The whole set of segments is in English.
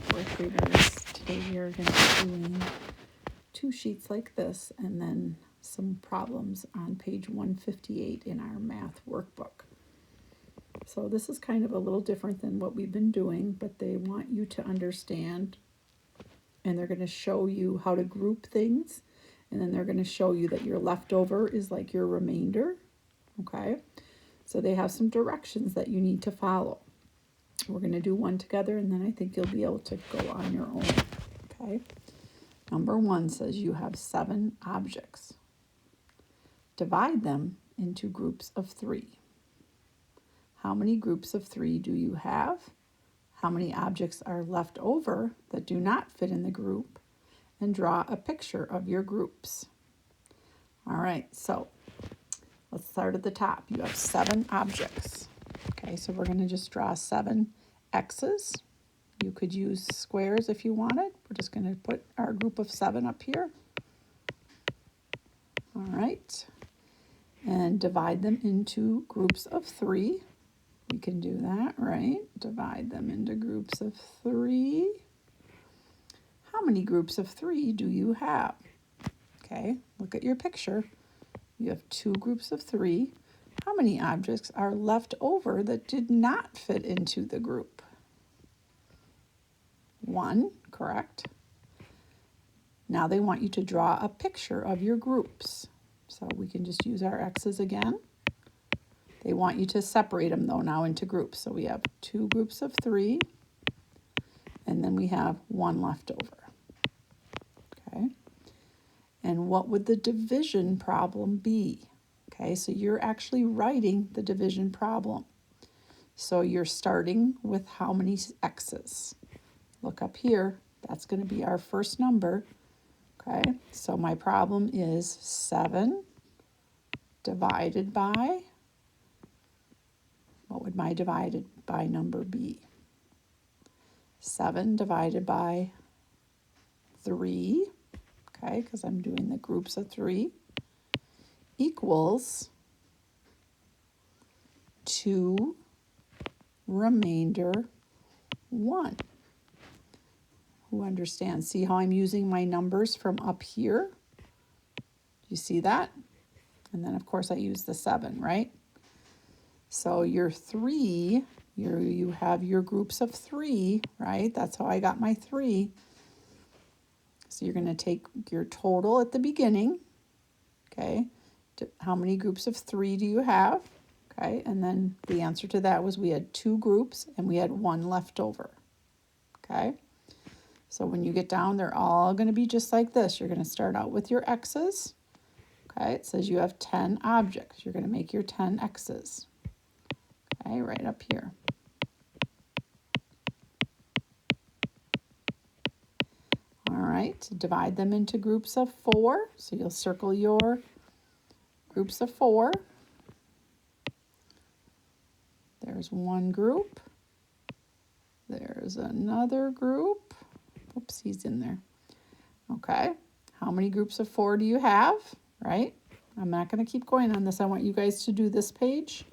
fourth graders. Today we are going to be doing 2 sheets like this and then some problems on page 158 in our math workbook. So this is kind of a little different than what we've been doing, but they want you to understand, and they're going to show you how to group things, and then they're going to show you that your leftover is like your remainder, okay? So they have some directions that you need to follow. We're going to do one together, and then I think you'll be able to go on your own, okay? Number 1 says you have 7 objects. Divide them into groups of 3. How many groups of 3 do you have? How many objects are left over that do not fit in the group? And draw a picture of your groups. All right, so let's start at the top. You have 7 objects. Okay, so we're going to just draw 7 X's. You could use squares if you wanted. We're just going to put our group of 7 up here. All right, and divide them into groups of 3. We can do that, right? Divide them into groups of 3. How many groups of 3 do you have? Okay, look at your picture. You have 2 groups of 3. How many objects are left over that did not fit into the group? 1, correct. Now they want you to draw a picture of your groups. So we can just use our X's again. They want you to separate them though now into groups. So we have 2 groups of 3, and then we have 1 left over. Okay. And what would the division problem be? Okay, so you're actually writing the division problem. So you're starting with how many X's? Look up here, that's going to be our first number. Okay, so my problem is 7 divided by, what would my divided by number be? 7 divided by 3, okay, because I'm doing the groups of 3, equals 2 remainder 1. Who understands? See how I'm using my numbers from up here? You see that? And then of course I use the 7, right? So your 3, you have your groups of 3, right? That's how I got my 3. So you're going to take your total at the beginning, okay? How many groups of 3 do you have? Okay, and then the answer to that was we had 2 groups and we had 1 left over. Okay, so when you get down, they're all going to be just like this. You're going to start out with your X's. Okay, it says you have 10 objects. You're going to make your 10 X's. Okay, right up here. All right, divide them into groups of 4. So you'll circle your groups of 4. There's one group. There's another group. Oops, he's in there. Okay, how many groups of 4 do you have, right? I'm not going to keep going on this. I want you guys to do this page.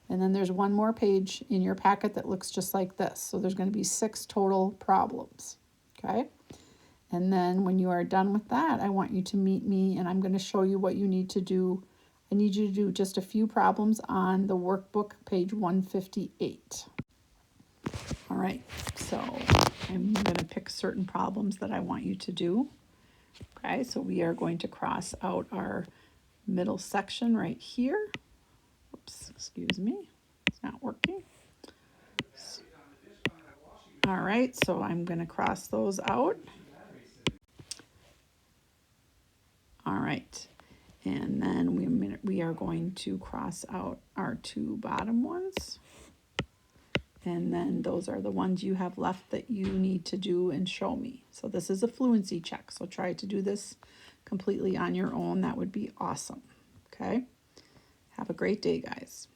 And then there's one more page in your packet that looks just like this. So there's going to be 6 total problems, okay? And then when you are done with that, I want you to meet me, and I'm going to show you what you need to do. I need you to do just a few problems on the workbook, page 158. All right, so I'm going to pick certain problems that I want you to do. Okay, so we are going to cross out our middle section right here. Oops, excuse me, it's not working. All right, so I'm going to cross those out. All right. And then we are going to cross out our 2 bottom ones. And then those are the ones you have left that you need to do and show me. So this is a fluency check. So try to do this completely on your own. That would be awesome. Okay? Have a great day, guys.